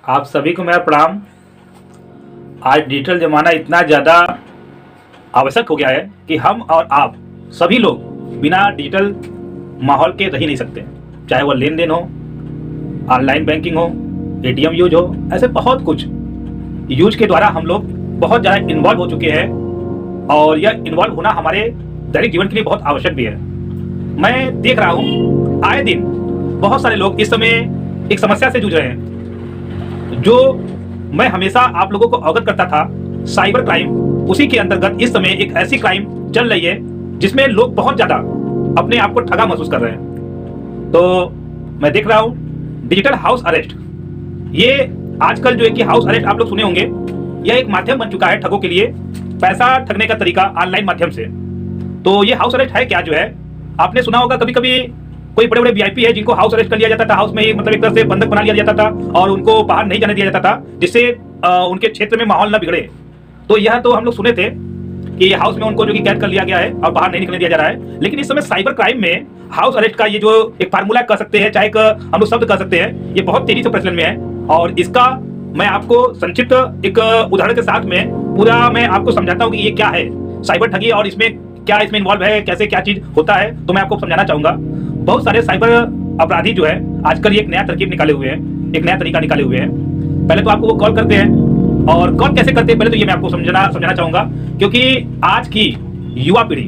आप सभी को मेरा प्रणाम। आज डिजिटल ज़माना इतना ज़्यादा आवश्यक हो गया है कि हम और आप सभी लोग बिना डिजिटल माहौल के रह ही नहीं सकते। चाहे वह लेन देन हो, ऑनलाइन बैंकिंग हो, एटीएम यूज हो, ऐसे बहुत कुछ यूज के द्वारा हम लोग बहुत ज़्यादा इन्वॉल्व हो चुके हैं और यह इन्वॉल्व होना हमारे दैनिक जीवन के लिए बहुत आवश्यक भी है। मैं देख रहा हूँ आए दिन बहुत सारे लोग इस समय एक समस्या से जूझ रहे हैं जो मैं हमेशा आप लोगों को अवगत करता था, साइबर क्राइम। उसी के अंतर्गत इस समय एक ऐसी क्राइम चल रही है जिसमें लोग बहुत ज्यादा अपने आप को ठगा महसूस कर रहे हैं। तो मैं देख रहा हूं डिजिटल हाउस अरेस्ट। ये आजकल जो है कि हाउस अरेस्ट आप लोग सुने होंगे, यह एक माध्यम बन चुका है ठगों के लिए, पैसा ठगने का तरीका ऑनलाइन माध्यम से। तो ये हाउस अरेस्ट है क्या? जो है आपने सुना होगा, कभी कभी कोई बड़े बड़े वीआईपी है जिनको हाउस अरेस्ट कर लिया जाता था, हाउस में ही मतलब एक तरह से बंधक बना लिया जाता था और उनको बाहर नहीं जाने दिया जाता था, जिससे उनके क्षेत्र में माहौल ना बिगड़े। तो यह तो हम लोग सुने थे कि हाउस में उनको जो कि कैद कर लिया गया है और बाहर नहीं निकलने दिया जा रहा है। लेकिन इस समय साइबर क्राइम में हाउस अरेस्ट का ये जो एक फार्मूला कह सकते हैं, चाहे हम लोग शब्द कह सकते हैं, ये बहुत तेजी से प्रचलन में है। और इसका मैं आपको संक्षिप्त एक उदाहरण के साथ में पूरा मैं आपको समझाता हूँ कि ये क्या है साइबर ठगी और इसमें क्या इसमें इन्वॉल्व है, कैसे क्या चीज होता है, तो मैं आपको समझाना चाहूंगा। बहुत सारे साइबर अपराधी जो है आजकल ये एक नया तरकीब निकाले हुए हैं, एक नया तरीका निकाले हुए हैं। पहले तो आपको वो कॉल करते हैं, और कॉल कैसे करते हैं पहले तो ये मैं आपको समझाना चाहूंगा, क्योंकि आज की युवा पीढ़ी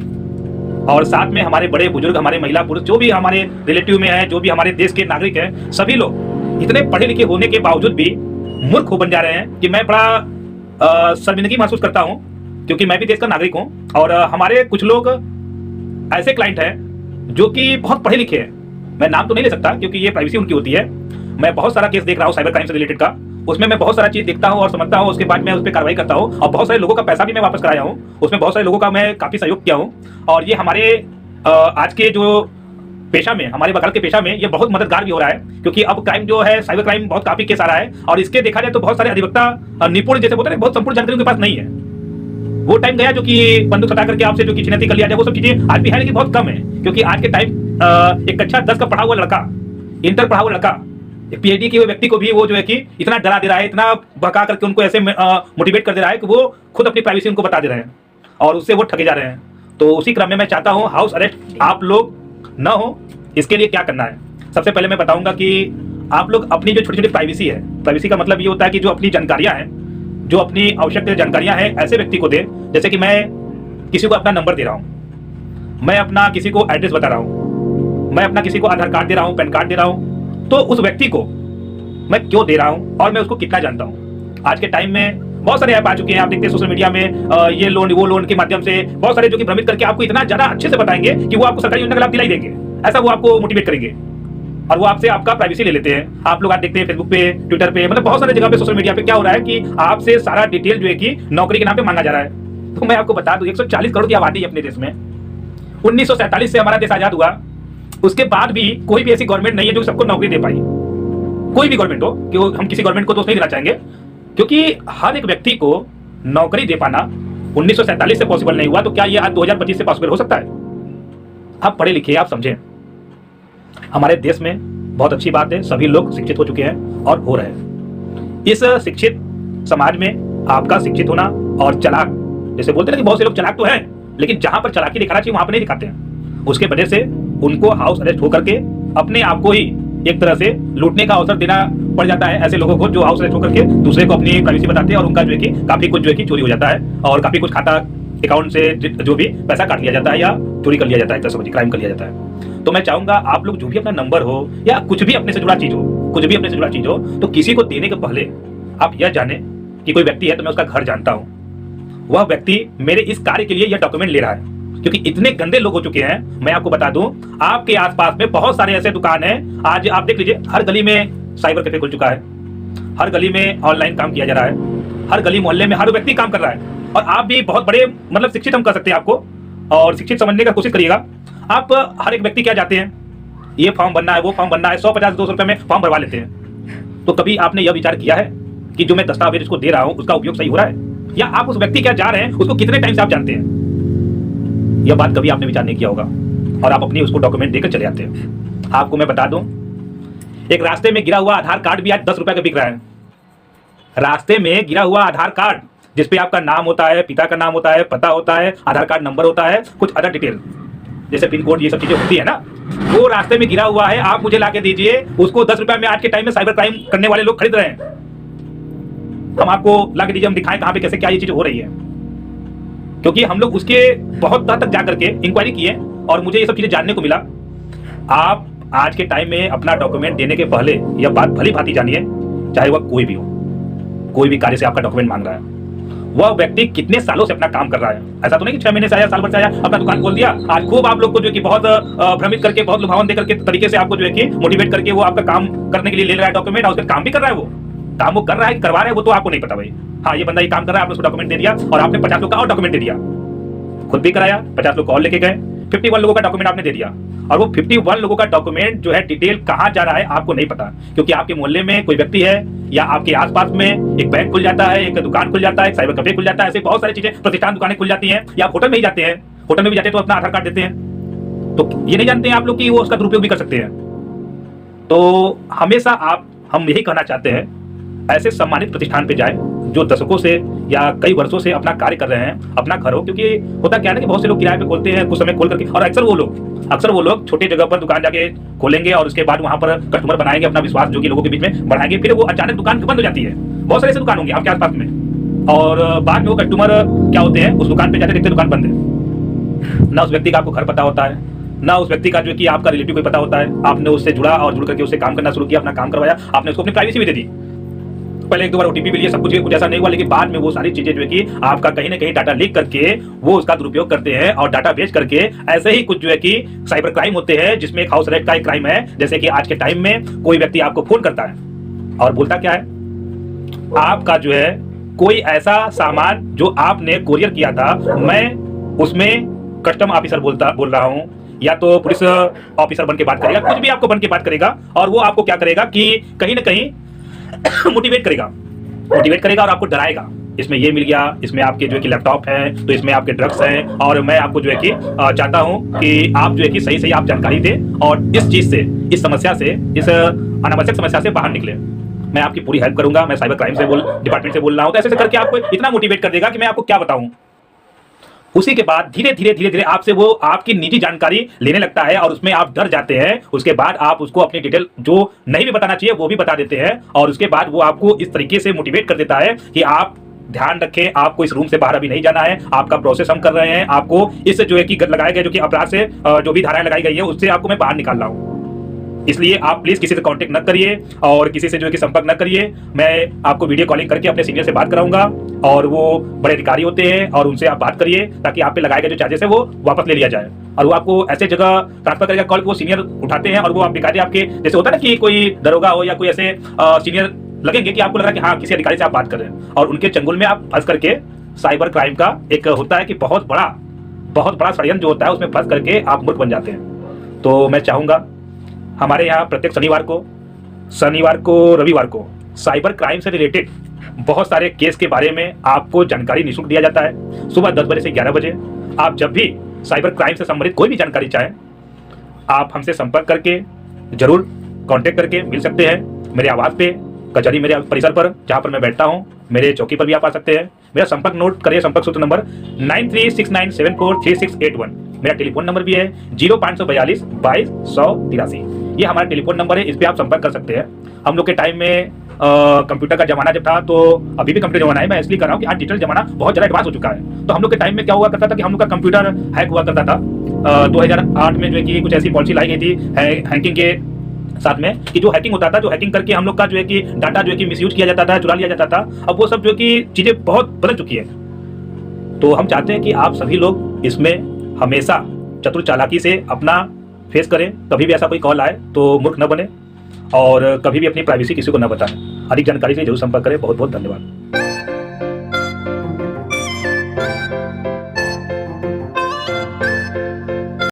और साथ में हमारे बड़े बुजुर्ग, हमारे महिला पुरुष, जो भी हमारे रिलेटिव में है, जो भी हमारे देश के नागरिक हैं, सभी लोग इतने पढ़े लिखे होने के बावजूद भी मूर्ख बन जा रहे हैं कि मैं बड़ा शर्मिंदगी महसूस करता हूँ, क्योंकि मैं भी देश का नागरिक हूँ और हमारे कुछ लोग ऐसे क्लाइंट हैं जो कि बहुत पढ़े लिखे हैं। मैं नाम तो नहीं ले सकता क्योंकि ये प्राइवेसी उनकी होती है। मैं बहुत सारा केस देख रहा हूँ साइबर क्राइम से रिलेटेड का, उसमें मैं बहुत सारा चीज देखता हूँ और समझता हूँ, उसके बाद मैं उस पर कार्रवाई करता हूँ और बहुत सारे लोगों का पैसा भी मैं वापस कराया हूँ, उसमें बहुत सारे लोगों का मैं काफी सहयोग किया हूँ। और ये हमारे आज के जो पेशा में, हमारे बगल के पेशा में ये बहुत मददगार भी हो रहा है, क्योंकि अब क्राइम जो है साइबर क्राइम बहुत काफी केस आ रहा है और इसके देखा जाए तो बहुत सारे अधिवक्ता निपुण जैसे बोलते हैं, बहुत संपूर्ण जानकारी उनके पास नहीं है। वो टाइम गया जो कि बंदूक सटा करके आपसे जो कि छिनैती कर लिया जाए, वो सब चीजें आज भी है लेकिन बहुत कम है। क्योंकि आज के टाइम एक कक्षा 10 का पढ़ा हुआ लड़का, इंटर पढ़ा हुआ लड़का, एक पीएचडी के व्यक्ति को भी वो जो है कि इतना डरा दे रहा है, इतना भड़का करके उनको ऐसे मोटिवेट कर दे रहा है कि वो खुद अपनी प्राइवेसी उनको बता दे रहे हैं और उससे वो ठगे जा रहे हैं। तो उसी क्रम में मैं चाहता हूँ हाउस अरेस्ट आप लोग न हो। इसके लिए क्या करना है, सबसे पहले मैं बताऊंगा कि आप लोग अपनी जो छोटी छोटी प्राइवेसी है, प्राइवेसी का मतलब ये होता है कि जो अपनी जानकारियां हैं, जो अपनी आवश्यक जानकारियां हैं, ऐसे व्यक्ति को दे। जैसे कि मैं किसी को अपना नंबर दे रहा हूं, मैं अपना किसी को एड्रेस बता रहा हूं, मैं अपना किसी को आधार कार्ड दे रहा हूं, पैन कार्ड दे रहा हूं, तो उस व्यक्ति को मैं क्यों दे रहा हूं और मैं उसको कितना जानता हूं। आज के टाइम में बहुत सारे ऐप आ चुके हैं, आप देखते हैं सोशल मीडिया में ये लोन वो लोन के माध्यम से बहुत सारे जो कि भ्रमित करके आपको इतना ज्यादा अच्छे से बताएंगे कि वो आपको सरकारी योजना का लाभ दिलाई देंगे, ऐसा वो आपको मोटिवेट करेंगे और वो आपसे आपका प्राइवेसी ले लेते हैं। आप लोग आज देखते हैं फेसबुक पे, ट्विटर पे, मतलब बहुत सारे जगह पे सोशल मीडिया पे क्या हो रहा है कि आपसे सारा डिटेल जो है कि नौकरी के नाम पे मांगा जा रहा है। तो मैं आपको बता दूं 140 करोड़ की आबादी है अपने देश में। 1947 से हमारा देश आजाद हुआ, उसके बाद भी कोई भी ऐसी गवर्नमेंट नहीं है जो सबको नौकरी दे पाई। कोई भी गवर्नमेंट हो, कि हम किसी गवर्नमेंट को दोष नहीं देना चाहेंगे, क्योंकि हर एक व्यक्ति को नौकरी दे पाना 1947 से पॉसिबल नहीं हुआ, तो क्या ये आज 2025 से पॉसिबल हो सकता है? आप पढ़े लिखे, आप समझें, हमारे देश में बहुत अच्छी बात है, सभी लोग शिक्षित हो चुके हैं और हो रहे हैं। इस शिक्षित समाज में आपका शिक्षित होना और चालाक, जैसे बोलते हैं कि बहुत से लोग चालाक तो हैं लेकिन जहां पर चालाकी दिखाना चाहिए वहां पर नहीं दिखाते हैं, उसके वजह से उनको हाउस अरेस्ट होकर के अपने आप को ही एक तरह से लूटने का अवसर देना पड़ जाता है। ऐसे लोगों को जो हाउस अरेस्ट होकर के दूसरे को अपनी प्राइवेसी बताते हैं और उनका जो है कि काफी कुछ जो है कि चोरी हो जाता है और काफी कुछ खाता अकाउंट से जो भी पैसा काट लिया जाता है या चोरी कर लिया जाता है, तो समझिए क्राइम कर लिया जाता है। तो मैं चाहूंगा आप लोग जो भी अपना नंबर हो या कुछ भी अपने से जुड़ा चीज हो, कुछ भी अपने से जुड़ा चीज हो, तो किसी को देने के पहले आप यह जाने कि कोई व्यक्ति है तो मैं उसका घर जानता हूं, वह व्यक्ति मेरे इस कार्य के लिए यह डॉक्यूमेंट ले रहा है। क्योंकि इतने गंदे लोग हो चुके हैं, मैं आपको बता दूं आपके आसपास में बहुत सारे ऐसे दुकान हैं, आज आप देख लीजिए हर गली में साइबर कैफे खुल चुका है, हर गली में ऑनलाइन काम किया जा रहा है, हर गली मोहल्ले में हर व्यक्ति काम कर रहा है। और आप भी बहुत बड़े मतलब शिक्षित हम कर सकते हैं आपको, और शिक्षित समझने का कोशिश करिएगा। आप हर एक व्यक्ति क्या जाते हैं, ये फॉर्म भरना है, वो फॉर्म भरना है, 150-200 रुपए में फॉर्म भरवा लेते हैं। तो कभी आपने यह विचार किया है कि जो मैं दस्तावेज उसको दे रहा हूं उसका उपयोग सही हो रहा है, या आप उस व्यक्ति क्या जा रहे हैं उसको कितने टाइम से आप जानते हैं? यह बात कभी आपने विचार नहीं किया होगा और आप अपनी उसको डॉक्यूमेंट देकर चले आते हैं। आपको मैं बता दूं, एक रास्ते में गिरा हुआ आधार कार्ड भी आज 10 रुपए का बिक रहा है। रास्ते में गिरा हुआ आधार कार्ड जिसपे आपका नाम होता है, पिता का नाम होता है, पता होता है, आधार कार्ड नंबर होता है, कुछ अदर डिटेल जैसे पिन कोड, ये सब चीजें होती है ना, वो रास्ते में गिरा हुआ है, आप मुझे लाके दीजिए। उसको 10 रुपया में आज के टाइम में साइबर क्राइम करने वाले लोग खरीद रहे हैं। हम आपको लाके दीजिए, हम दिखाएं कहां पे कैसे क्या ये चीज हो रही है। क्योंकि हम लोग उसके बहुत तक जाकर के इंक्वायरी किए और मुझे ये सब चीजें जानने को मिला। आप आज के टाइम में अपना डॉक्यूमेंट देने के पहले यह बात भली भांति जानिए, चाहे वह कोई भी हो, कोई भी कार्य से आपका डॉक्यूमेंट मांग रहा है, वह व्यक्ति कितने सालों से अपना काम कर रहा है। ऐसा तो नहीं कि 6 महीने से आया, साल भर से आया, अपना दुकान खोल दिया, आज खूब आप लोग को जो है कि बहुत भ्रमित करके, बहुत लुभावन देकर के तरीके से आपको जो है कि मोटिवेट करके वो आपका काम करने के लिए ले रहा है डॉक्यूमेंट, और उसका काम भी कर रहा है। वो काम वो कर रहा है, करवा रहा है, वो तो आपको नहीं पता भाई। हाँ, ये बंदा ये काम कर रहा है, आपने उसको डॉक्यूमेंट दे दिया और आपने 50 लोग का और डॉक्यूमेंट दे दिया, खुद भी कराया, 50 लोग को और लेके गए, 51 लोगों का डॉक्यूमेंट आपने दे दिया। और वो 51 लोगों का डॉक्यूमेंट जो है डिटेल कहां जा रहा है आपको नहीं पता, क्योंकि आपके मोहल्ले में कोई व्यक्ति है या आपके आसपास में एक बैंक खुल जाता है, एक दुकान खुल जाता है, एक साइबर कैफे खुल जाता है, ऐसे बहुत सारी चीजें, प्रतिष्ठान दुकानें खुल जाती हैं, या होटल में ही जाते हैं, होटल में भी जाते हैं तो अपना आधार कार्ड देते हैं। तो ये नहीं जानते हैं आप लोग कि वो उसका दुरुपयोग भी कर सकते हैं। तो हमेशा हम यही कहना चाहते हैं, ऐसे सम्मानित प्रतिष्ठान पे जाए जो दशकों से या कई वर्षों से अपना कार्य कर रहे हैं, अपना घर हो। क्योंकि होता क्या है ना कि बहुत से लोग किराए पे खोलते हैं, कुछ समय खोल करके, और अक्सर वो लोग छोटे जगह पर दुकान जाके खोलेंगे और उसके बाद वहां पर कस्टमर बनाएंगे, अपना विश्वास जो कि लोगों के बीच में बढ़ाएंगे, फिर वो अचानक दुकान बंद हो जाती है। बहुत सारे ऐसे दुकान होंगे आपके आसपास में, और बाद में वो कस्टमर क्या होते हैं, उस दुकान पे जाते देखते दुकान बंद है। ना उस व्यक्ति का आपको घर पता होता है, ना उस व्यक्ति का जो कि आपका रिलेटिव कोई पता होता है। आपने उससे जुड़ा और जुड़ करके उससे काम करना शुरू किया, अपना काम करवाया, आपने उसको अपनी प्राइवेसी भी दे दी, पहले 1-2 बार ओटीपी भी लिए, सब कुछ ऐसा नहीं हुआ, लेकिन बाद में वो सारी चीजें जो है कि आपका कहीं ना कहीं डाटा लीक करके वो उसका दुरुपयोग करते हैं, और डाटा बेच करके ऐसे ही कुछ जो है कि साइबर क्राइम होते हैं, जिसमें एक हाउस अरेस्ट का एक क्राइम है। जैसे कि आज के टाइम में कोई व्यक्ति आपको फोन करता है और बोलता क्या है, आपका जो है कोई ऐसा सामान जो आपने कोरियर किया था, मैं उसमें कस्टम ऑफिसर बोल रहा हूं, या तो पुलिस ऑफिसर बन के बात करेगा, कुछ भी आपको बन के बात करेगा, और वो आपको क्या करेगा कि कहीं ना कहीं मोटिवेट करेगा और आपको डराएगा। इसमें ये मिल गया, इसमें आपके जो है कि लैपटॉप है, तो इसमें आपके ड्रग्स हैं, और मैं आपको जो है कि चाहता हूं कि आप जो है कि सही आप जानकारी दें और इस चीज से, इस समस्या से, इस अनावश्यक समस्या से बाहर निकले। मैं आपकी पूरी हेल्प करूंगा, मैं साइबर क्राइम से डिपार्टमेंट से बोल रहा हूं। तो ऐसे करके आपको इतना मोटिवेट कर देगा कि मैं आपको क्या बताऊं। उसी के बाद धीरे धीरे आपसे वो आपकी निजी जानकारी लेने लगता है और उसमें आप डर जाते हैं। उसके बाद आप उसको अपनी डिटेल जो नहीं भी बताना चाहिए वो भी बता देते हैं, और उसके बाद वो आपको इस तरीके से मोटिवेट कर देता है कि आप ध्यान रखें, आपको इस रूम से बाहर अभी नहीं जाना है, आपका प्रोसेस हम कर रहे हैं, आपको इससे जो है कि लगाया गया जो कि अपराध से जो भी धाराएं लगाई गई है उससे आपको मैं बाहर निकाल रहा हूँ। इसलिए आप प्लीज किसी से कांटेक्ट न करिए और किसी से जो है कि संपर्क न करिए। मैं आपको वीडियो कॉलिंग करके अपने सीनियर से बात कराऊंगा, और वो बड़े अधिकारी होते हैं, और उनसे आप बात करिए ताकि आप पे लगाए गए जो चार्जेस है वो वापस ले लिया जाए। और वो आपको ऐसे जगह ट्रांसफर करेगा कॉल, वो सीनियर उठाते हैं, और वो आप बेकारी आपके जैसे होता है ना कि कोई दरोगा हो या कोई ऐसे सीनियर लगेंगे कि आपको लग रहा है कि हाँ किसी अधिकारी से आप बात कर रहे हैं, और उनके चंगुल में आप फंस करके साइबर क्राइम का एक होता है कि बहुत बड़ा षड्यंत्र जो होता है उसमें फंस करके आप मूर्ख बन जाते हैं। तो मैं चाहूंगा हमारे यहाँ प्रत्येक शनिवार को रविवार को साइबर क्राइम से रिलेटेड बहुत सारे केस के बारे में आपको जानकारी निःशुल्क दिया जाता है। सुबह 10 बजे से 11 बजे आप जब भी साइबर क्राइम से संबंधित कोई भी जानकारी चाहें, आप हमसे संपर्क करके जरूर कांटेक्ट करके मिल सकते हैं। मेरे आवास पे, कचहरी मेरे परिसर पर जहाँ पर मैं बैठता हूँ, मेरे चौकी पर भी आप आ सकते हैं। मेरा संपर्क नोट करिए, संपर्क सूत्र नंबर 9369743681। मेरा टेलीफोन नंबर भी है 0542 22 ये हमारा टेलीफोन नंबर है, इस पे आप संपर्क कर सकते हैं। हम लोग के टाइम में कंप्यूटर का जमाना जब था, तो अभी भी कंप्यूटर जमाना है, मैं इसलिए कर रहा हूँ कि आज डिजिटल जमाना बहुत ज़्यादा एडवांस हो चुका है। तो हम लोग के टाइम में क्या हुआ करता था कि हम लोग का कंप्यूटर हैक हुआ करता था। 2008 में जो है कि कुछ ऐसी पॉलिसी लाई गई थी हैकिंग के साथ में, कि जो हैकिंग होता था, जो हैकिंग करके हम लोग का जो है कि डाटा जो है कि मिसयूज किया जाता था, चुरा लिया जाता था। अब वो सब जो है कि चीज़ें बहुत बदल चुकी है। तो हम चाहते हैं कि आप सभी लोग इसमें हमेशा चतुर चालाकी से अपना फेस करें। कभी भी ऐसा कोई कॉल आए तो मूर्ख न बने, और कभी भी अपनी प्राइवेसी किसी को न बताएं। अधिक जानकारी के लिए जरूर संपर्क करें। बहुत बहुत धन्यवाद।